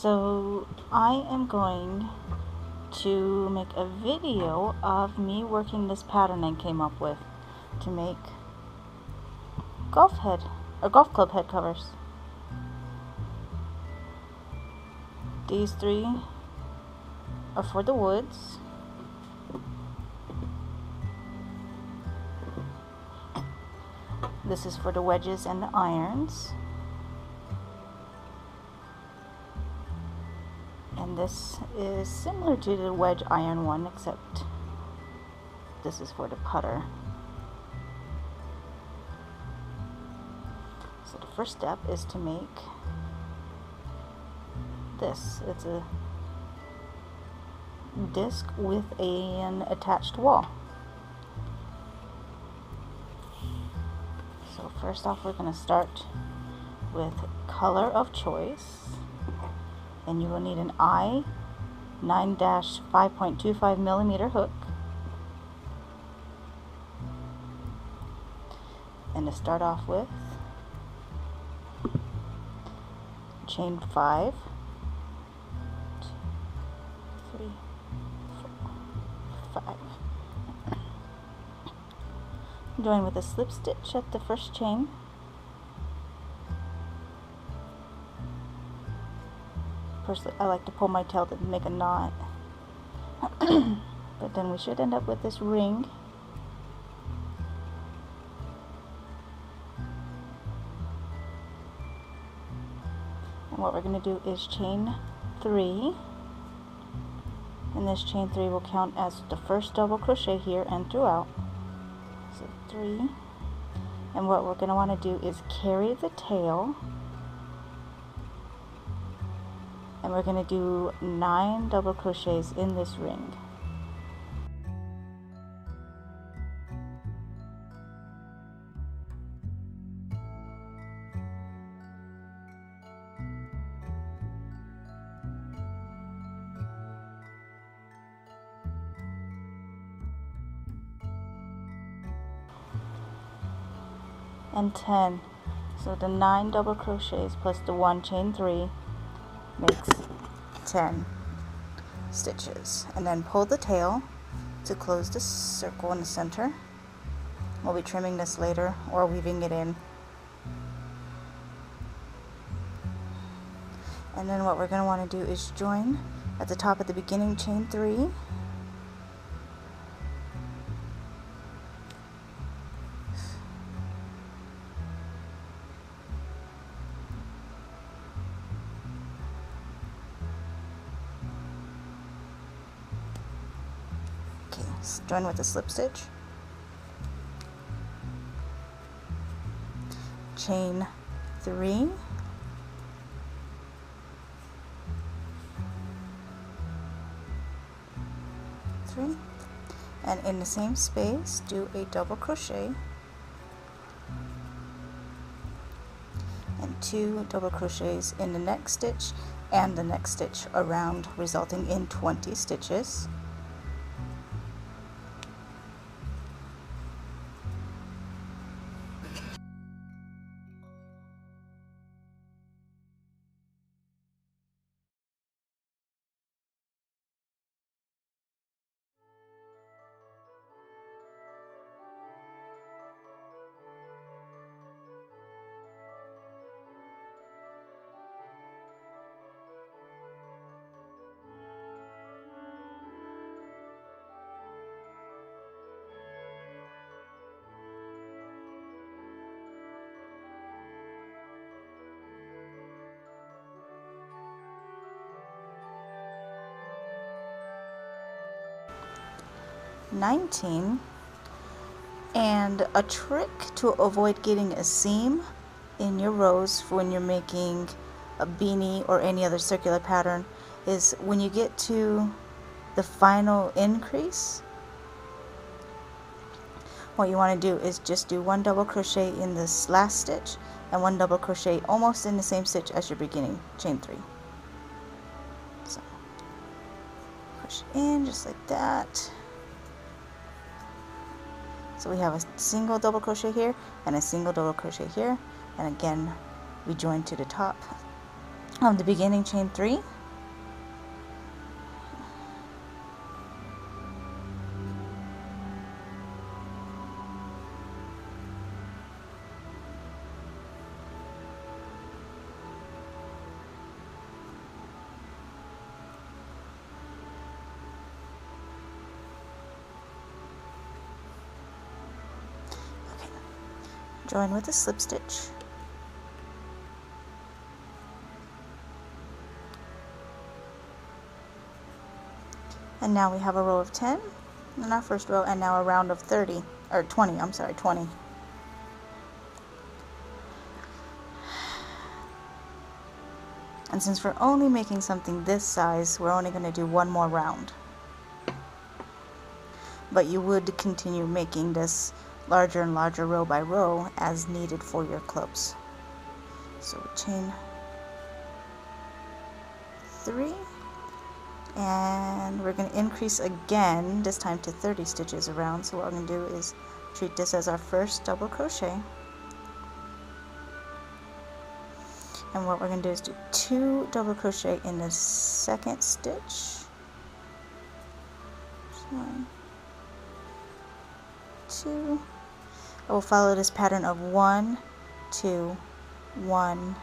So I am going to make a video of me working this pattern I came up with to make golf club head covers. These three are for the woods. This is for the wedges and the irons. And this is similar to the wedge iron one, except this is for the putter. So the first step is to make this. It's a disc with an attached wall. So first off, we're going to start with color of choice. And you will need an I 9-5.25 millimeter hook. And to start off with, chain 5, 2, 3, 4, 5. Join with a slip stitch at the first chain. Personally, I like to pull my tail to make a knot. But then we should end up with this ring. And what we're going to do is chain 3. And this chain 3 will count as the first double crochet here and throughout. So 3. And what we're going to want to do is carry the tail. And we're going to do 9 double crochets in this ring. And 10. So the 9 double crochets plus the 1 chain 3 makes 10 stitches, and then pull the tail to close the circle in the center. We'll be trimming this later or weaving it in. And then what we're going to want to do is join at the top of the beginning chain 3. Join with a slip stitch, chain 3, and in the same space do a double crochet and 2 double crochets in the next stitch and the next stitch around, resulting in 20 stitches. And a trick to avoid getting a seam in your rows for when you're making a beanie or any other circular pattern is when you get to the final increase, what you want to do is just do 1 double crochet in this last stitch and 1 double crochet almost in the same stitch as your beginning chain 3. So push in just like that. So we have a single double crochet here and a single double crochet here, and again we join to the top of the beginning chain 3 join with a slip stitch, and now we have a row of 10 in our first row, and now a round of 30 or 20, I'm sorry, 20. And since we're only making something this size, we're only going to do one more round. But you would continue making this larger and larger row by row as needed for your clubs. So we chain 3, and we're going to increase again, this time to 30 stitches around. So what we're going to do is treat this as our first double crochet. And what we're going to do is do 2 double crochet in the second stitch. 1, 2. I will follow this pattern of 1, 2, 1,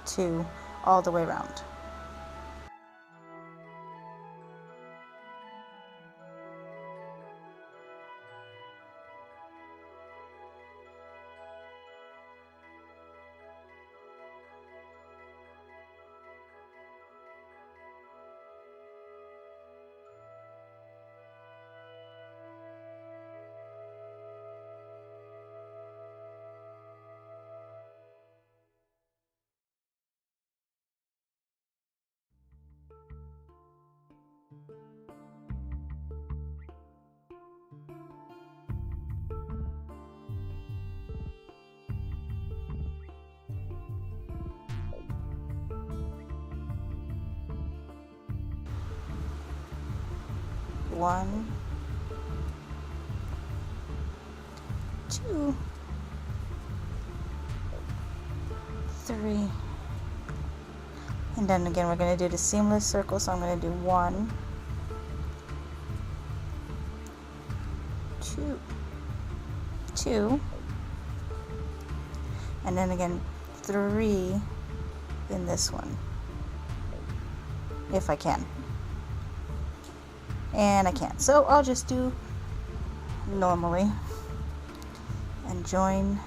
2 all the way around. One, 2, 3, and then again we're going to do the seamless circle, so I'm going to do 1, 2, 2, and then again 3 in this one, if I can. And I can't, so I'll just do normally and join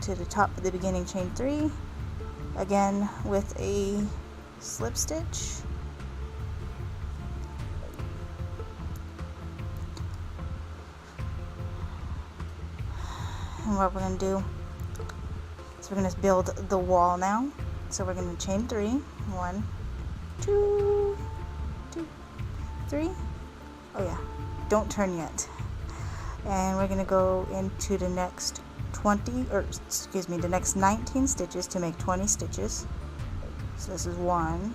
to the top of the beginning chain 3, again with a slip stitch, and what we're going to do is we're going to build the wall now. So we're going to chain 3, 1, 2, 3. Oh yeah, don't turn yet. And we're going to go into the next 20, or excuse me, the next 19 stitches to make 20 stitches. So this is 1,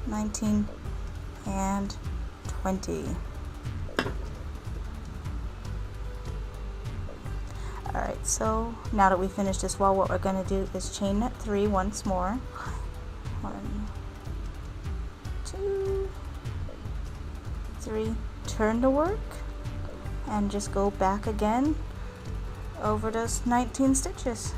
19, and 20. Alright, so now that we finished this wall, what we're going to do is chain that 3 once more. 1, 2, 3, turn the work, and just go back again over those 19 stitches.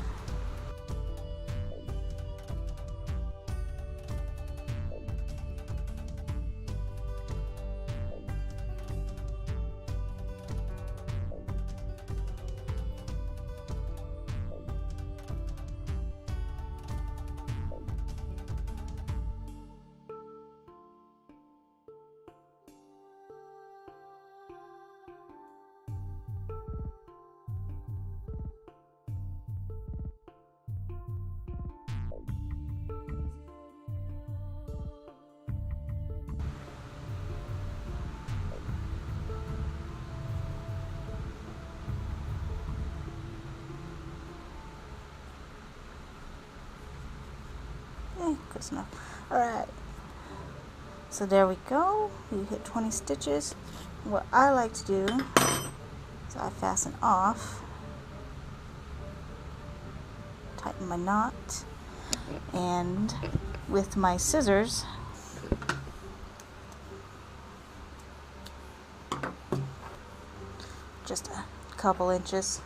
close enough. Alright, so there we go. You hit 20 stitches. What I like to do is I fasten off, tighten my knot, and with my scissors just a couple inches,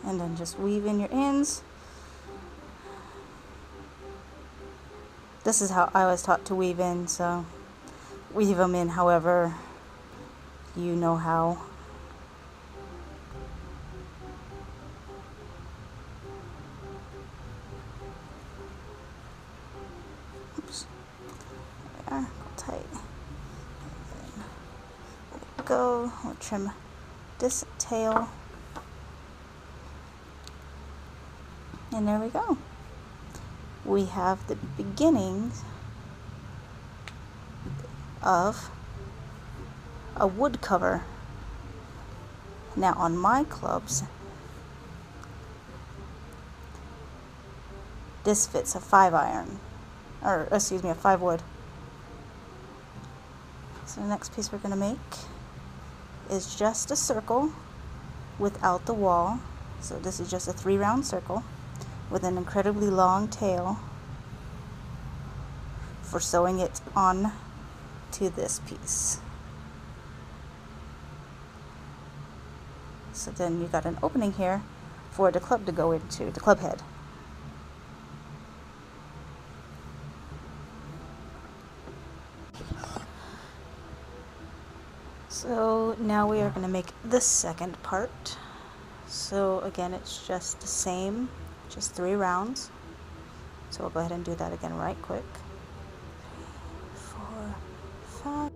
and then just weave in your ends. This is how I was taught to weave in, so weave them in however you know how. Oops. There, go tight. There we go. We'll trim this tail. And there we go. We have the beginnings of a wood cover. Now on my clubs, this fits a 5-iron, or excuse me, a 5-wood. So the next piece we're going to make is just a circle without the wall. So this is just a 3-round circle with an incredibly long tail for sewing it on to this piece. So then you got an opening here for the club to go into, the club head. So now we are going to make the second part. So again, it's just the same, just 3 rounds. So we'll go ahead and do that again right quick. 3, 4, 5.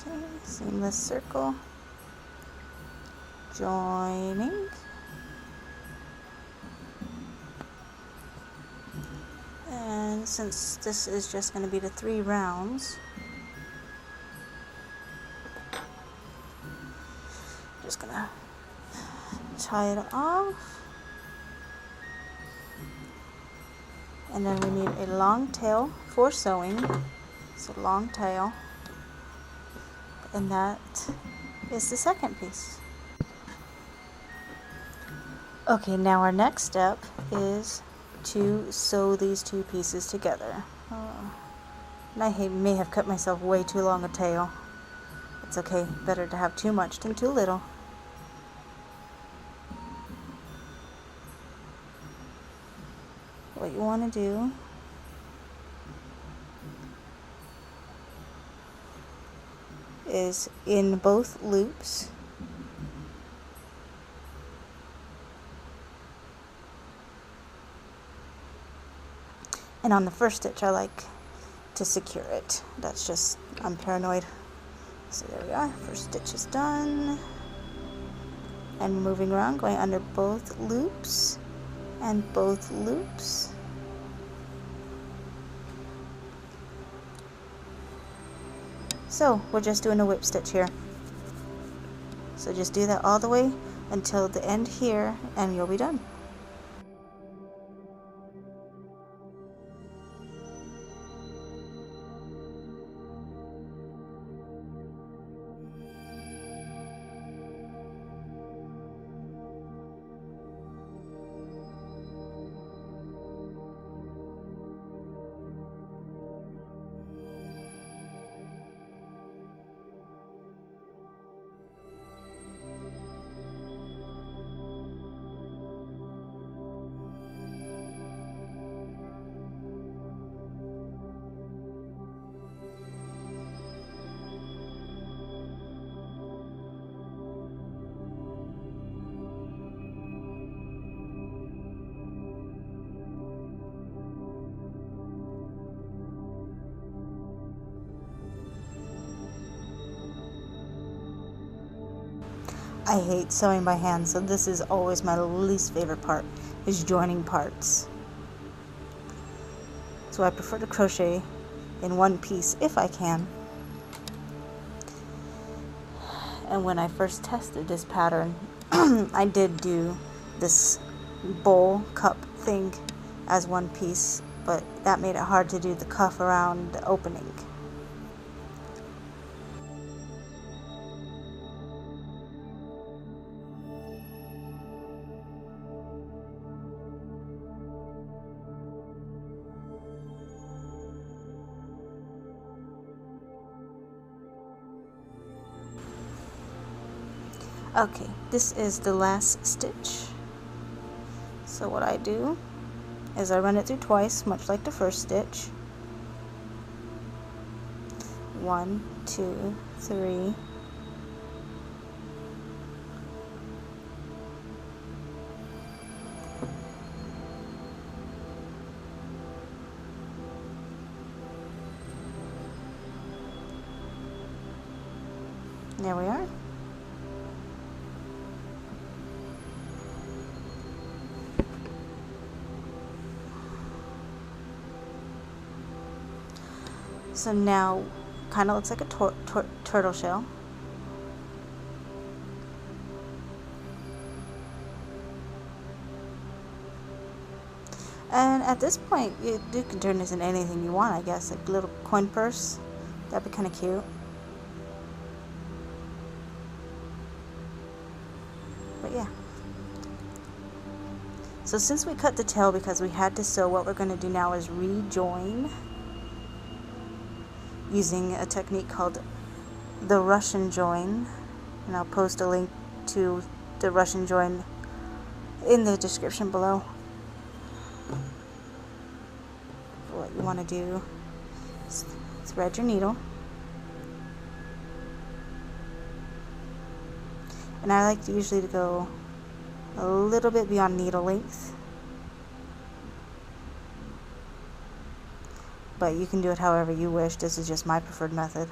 Okay, seamless circle, joining, and since this is just going to be the 3 rounds, just going to tie it off, and then we need a long tail for sewing. It's a long tail, and that is the second piece. Okay, now our next step is to sew these 2 pieces together. And I may have cut myself way too long a tail. It's okay, better to have too much than too little. What you want to do is in both loops, and on the first stitch I like to secure it. That's just, I'm paranoid. So there we are, first stitch is done. And moving around, going under both loops and both loops. So we're just doing a whip stitch here. So just do that all the way until the end here and you'll be done. I hate sewing by hand, so this is always my least favorite part, is joining parts. So I prefer to crochet in one piece if I can. And when I first tested this pattern, I did do this bowl cup thing as one piece, but that made it hard to do the cuff around the opening. Okay, this is the last stitch. So what I do is I run it through twice, much like the first stitch. 1, 2, 3. There we are. So now, kind of looks like a turtle shell. And at this point, you can turn this into anything you want, I guess. Like a little coin purse. That'd be kind of cute. But yeah. So since we cut the tail because we had to sew, what we're going to do now is rejoin using a technique called the Russian join, and I'll post a link to the Russian join in the description below. What you want to do is thread your needle, and I like to usually to go a little bit beyond needle length, but you can do it however you wish. This is just my preferred method.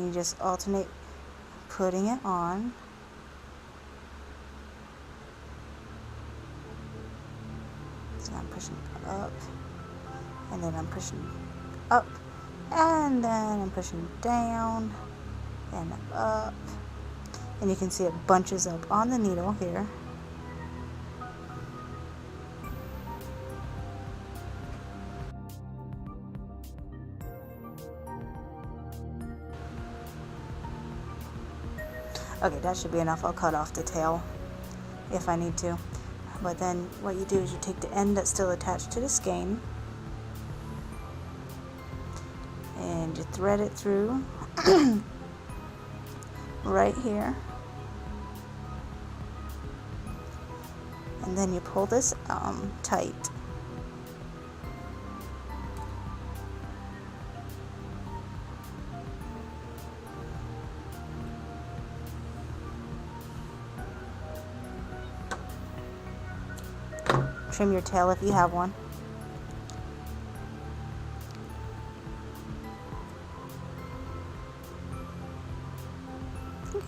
and you just alternate putting it on. So I'm pushing up, and then I'm pushing up, and then I'm pushing down and up, and you can see it bunches up on the needle here. Okay, that should be enough. I'll cut off the tail if I need to. But then what you do is you take the end that's still attached to the skein and you thread it through right here, and then you pull this tight. Trim your tail if you have one. Okay.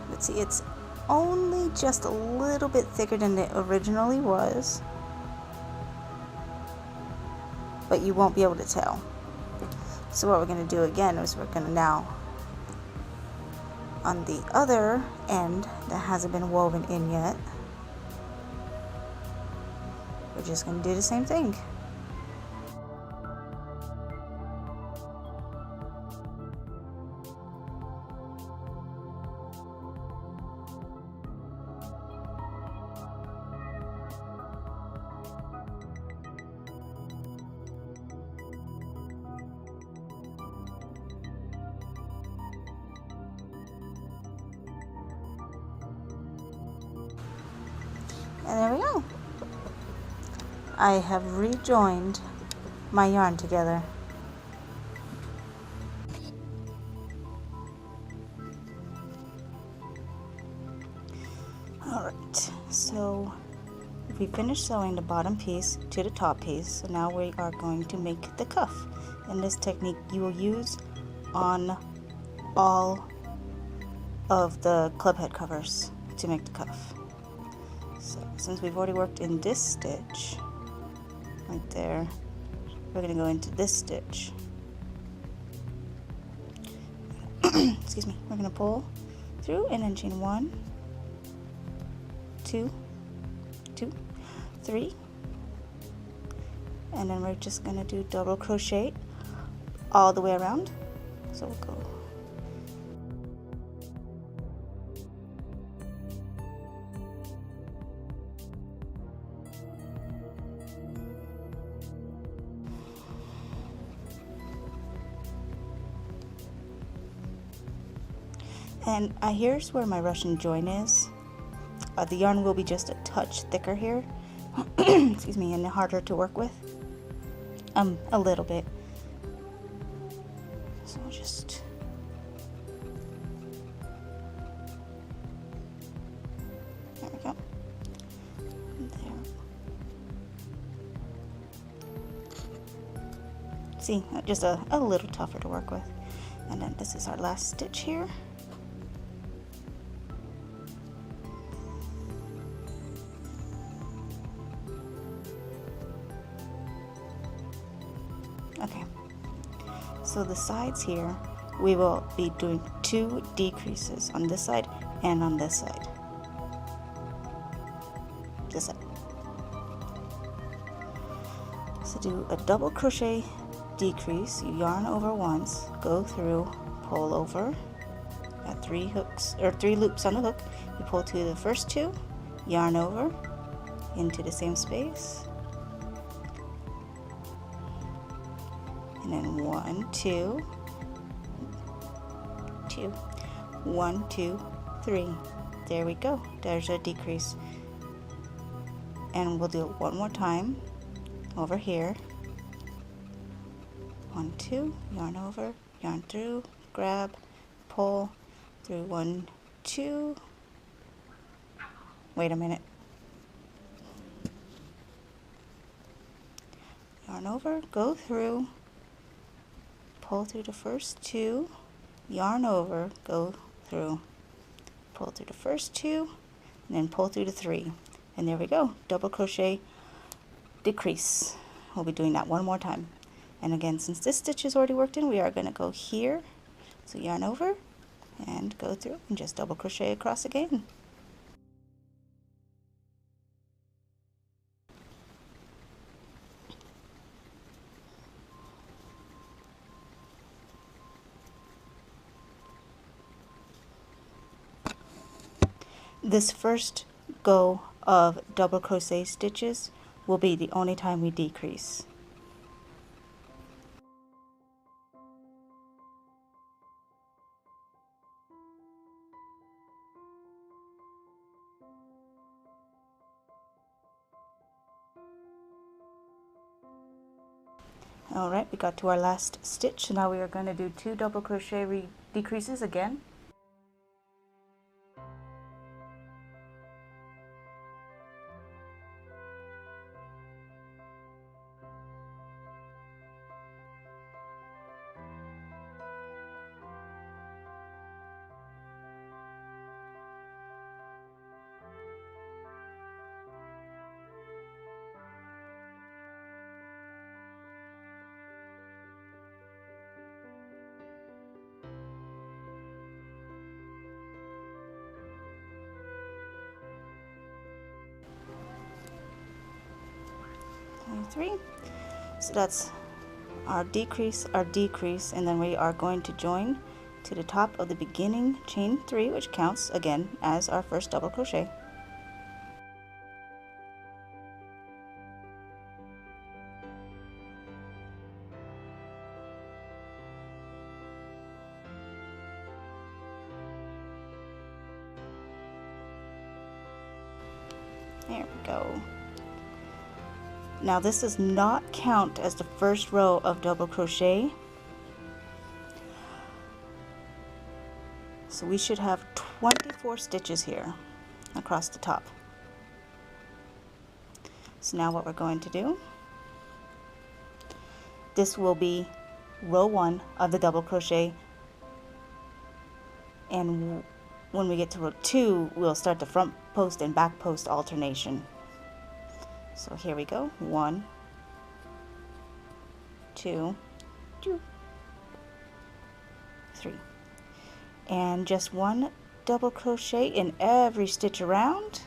Let's see, it's only just a little bit thicker than it originally was, but you won't be able to tell. So what we're going to do again is we're going to now, on the other end that hasn't been woven in yet, we're just going to do the same thing. And there we go. I have rejoined my yarn together. Alright, so we finished sewing the bottom piece to the top piece, so now we are going to make the cuff. And this technique you will use on all of the club head covers to make the cuff. So since we've already worked in this stitch right there, we're going to go into this stitch. Excuse me. We're going to pull through and then chain 1, 2, 2, 3, and then we're just going to do double crochet all the way around. So we'll go and here's where my Russian join is. The yarn will be just a touch thicker here, excuse me, and harder to work with, a little bit. So I'll just there we go. There. See, just a little tougher to work with. And then this is our last stitch here. Okay, so the sides here, we will be doing 2 decreases on this side and on this side. This side. So do a double crochet decrease, you yarn over once, go through, pull over, got 3 hooks or 3 loops on the hook, you pull to the first 2, yarn over into the same space, and then 1, 2, 2, 1, 2, 3. There we go. There's a decrease. And we'll do it one more time over here. 1, 2, yarn over, yarn through, grab, pull through 1, 2. Wait a minute. Yarn over, go through, pull through the first 2, yarn over, go through, pull through the first 2, and then pull through the 3, and there we go, double crochet, decrease. We'll be doing that one more time. And again, since this stitch is already worked in, we are going to go here, so yarn over and go through and just double crochet across again. This first go of double crochet stitches will be the only time we decrease. Alright, we got to our last stitch, so now we are going to do 2 double crochet decreases again. Three. So that's our decrease, and then we are going to join to the top of the beginning chain 3, which counts again as our first double crochet. There we go. Now this does not count as the first row of double crochet, so we should have 24 stitches here across the top. So now what we're going to do, this will be row 1 of the double crochet, and when we get to row 2 we'll start the front post and back post alternation. So here we go, 1, 2, 3, and just 1 double crochet in every stitch around.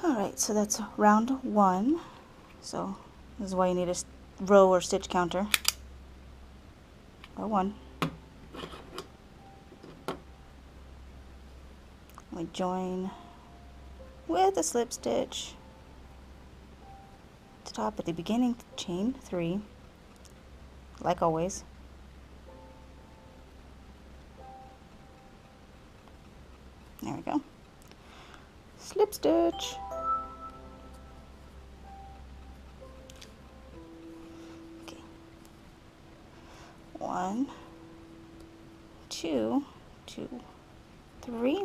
Alright, so that's round 1. So this is why you need a row or stitch counter. Row 1. We join with a slip stitch to top at the beginning chain 3, like always. There we go. Slip stitch. Okay. 1, 2, 2, 3.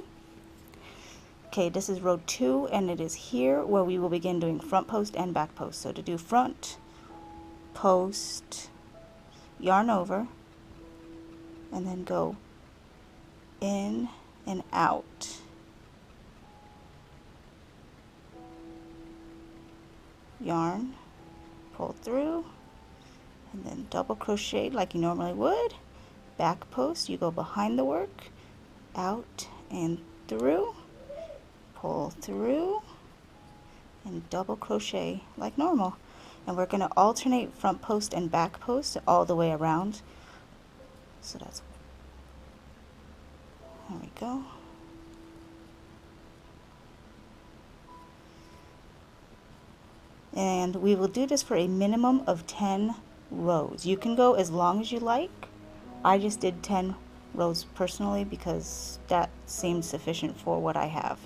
Okay, this is row 2, and it is here where we will begin doing front post and back post. So to do front post, yarn over, and then go in and out. Yarn, pull through, and then double crochet like you normally would. Back post, you go behind the work, out and through, pull through, and double crochet like normal. And we're going to alternate front post and back post all the way around. So that's, there we go. And we will do this for a minimum of 10 rows. You can go as long as you like. I just did 10 rows personally because that seemed sufficient for what I have.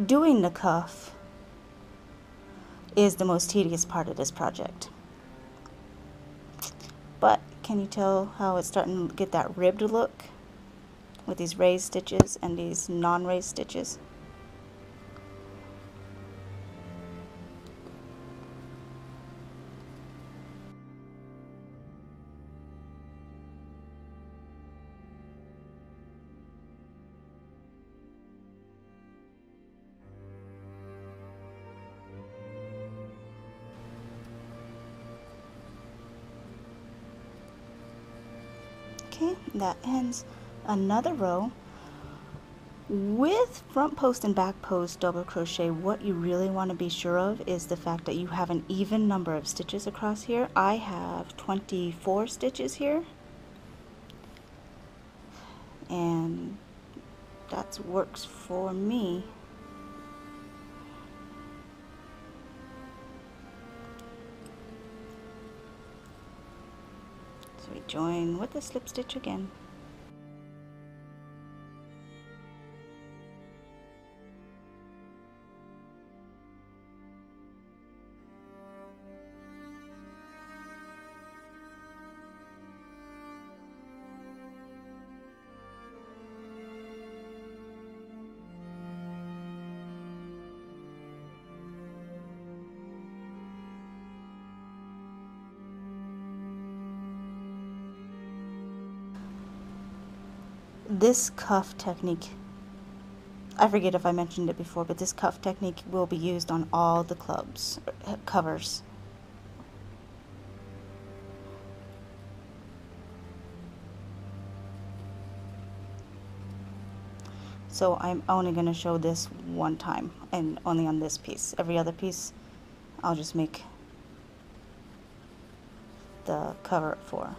Doing the cuff is the most tedious part of this project. But can you tell how it's starting to get that ribbed look with these raised stitches and these non-raised stitches? Okay, that ends another row. With front post and back post double crochet, what you really want to be sure of is the fact that you have an even number of stitches across here. I have 24 stitches here, and that works for me. So we join with the slip stitch again. This cuff technique, I forget if I mentioned it before, but this cuff technique will be used on all the clubs covers. So I'm only going to show this one time and only on this piece. Every other piece I'll just make the cover for.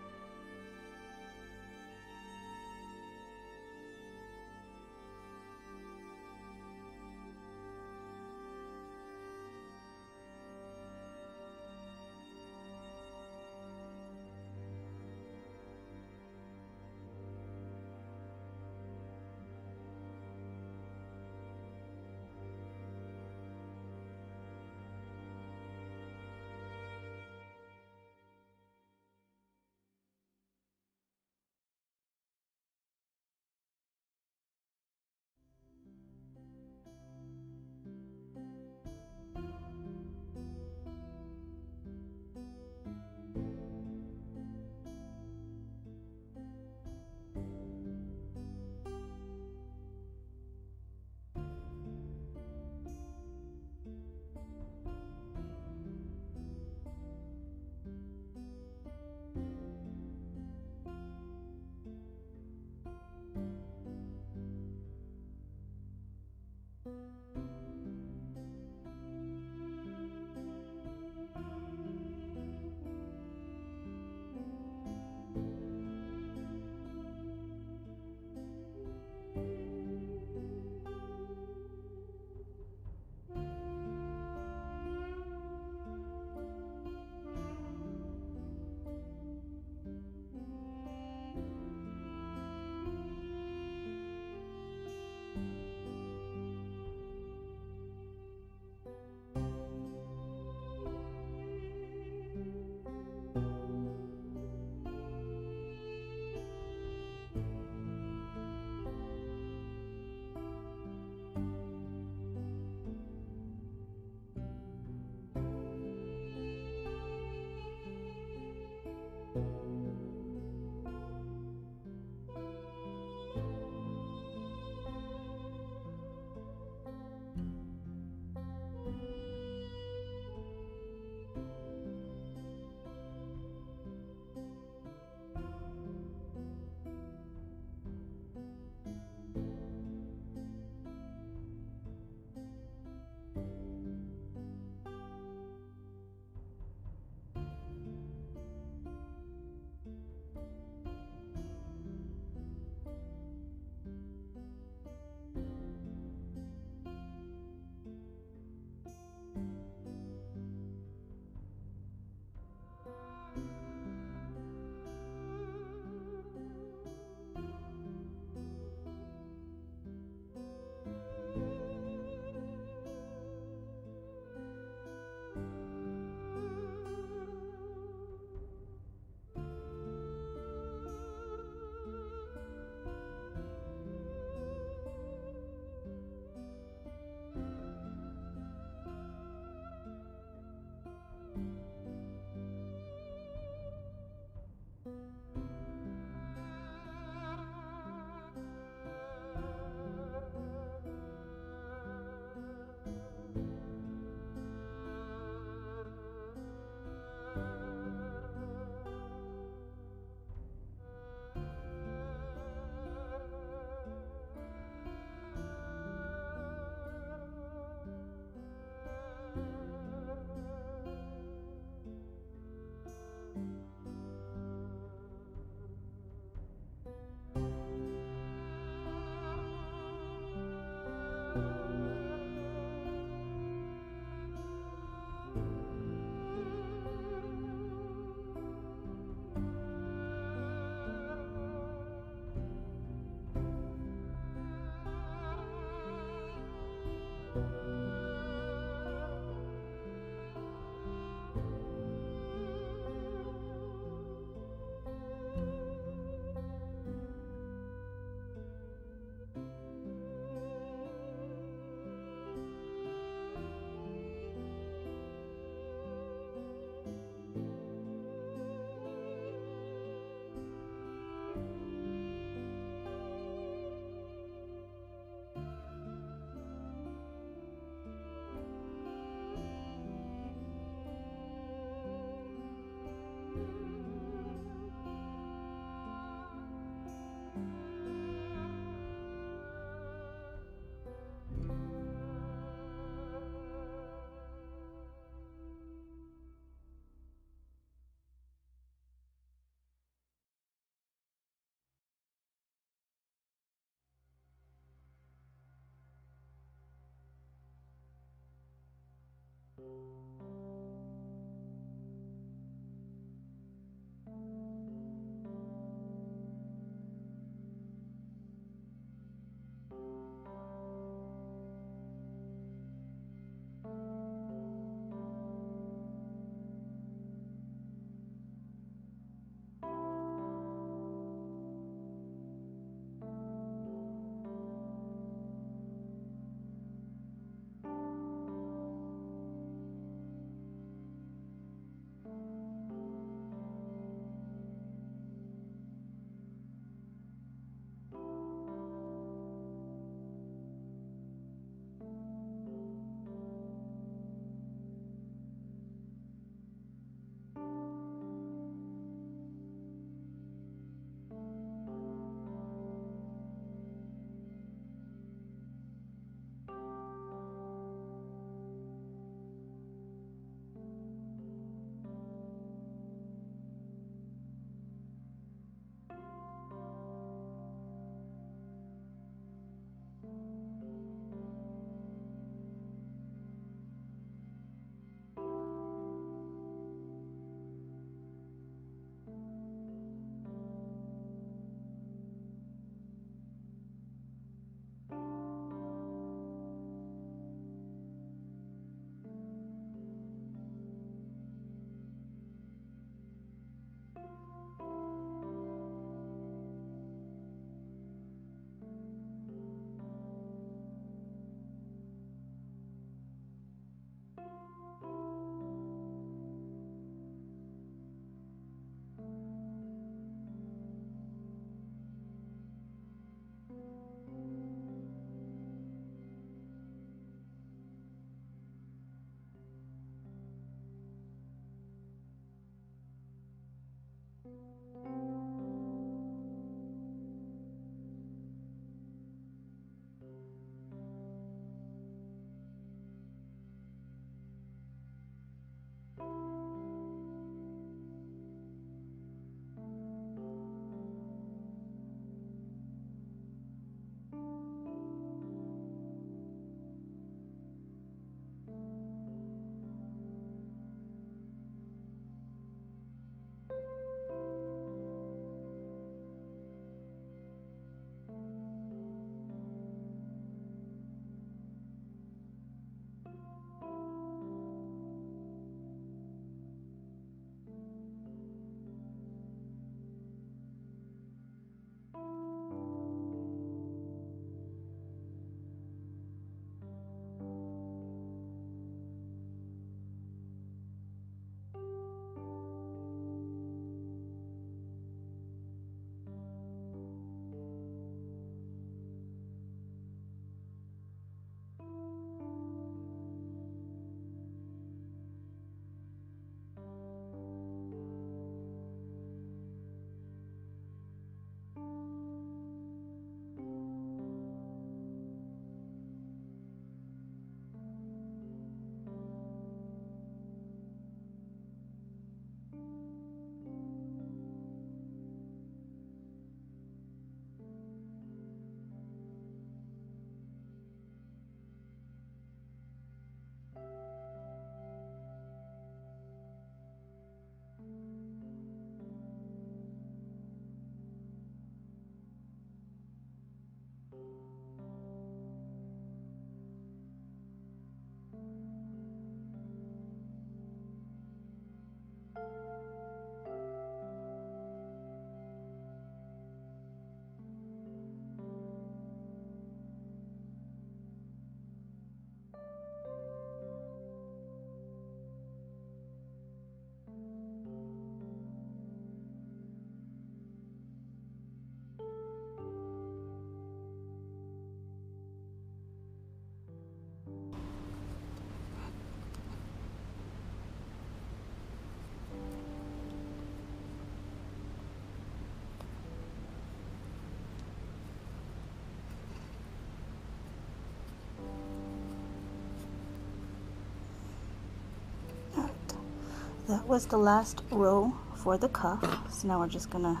That was the last row for the cuff. So now we're just gonna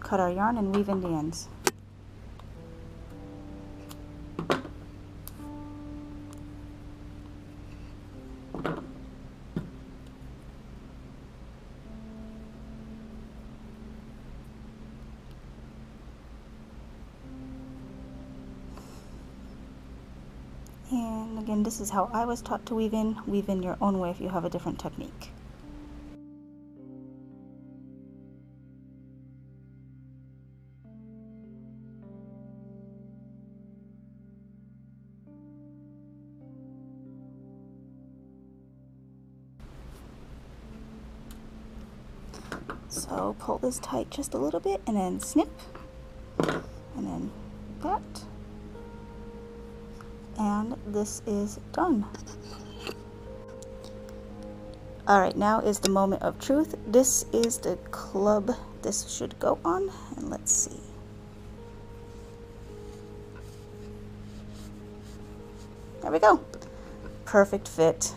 cut our yarn and weave in the ends. And again, this is how I was taught to weave in. Weave in your own way if you have a different technique. So pull this tight just a little bit and then snip, and then cut, and this is done. Alright, now is the moment of truth. This is the club this should go on, and let's see. There we go. Perfect fit.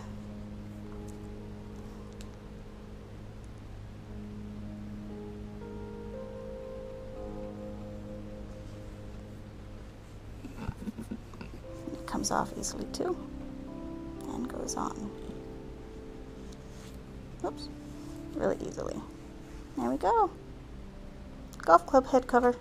Comes off easily too, and goes on. Oops, really easily. There we go. Golf club head cover.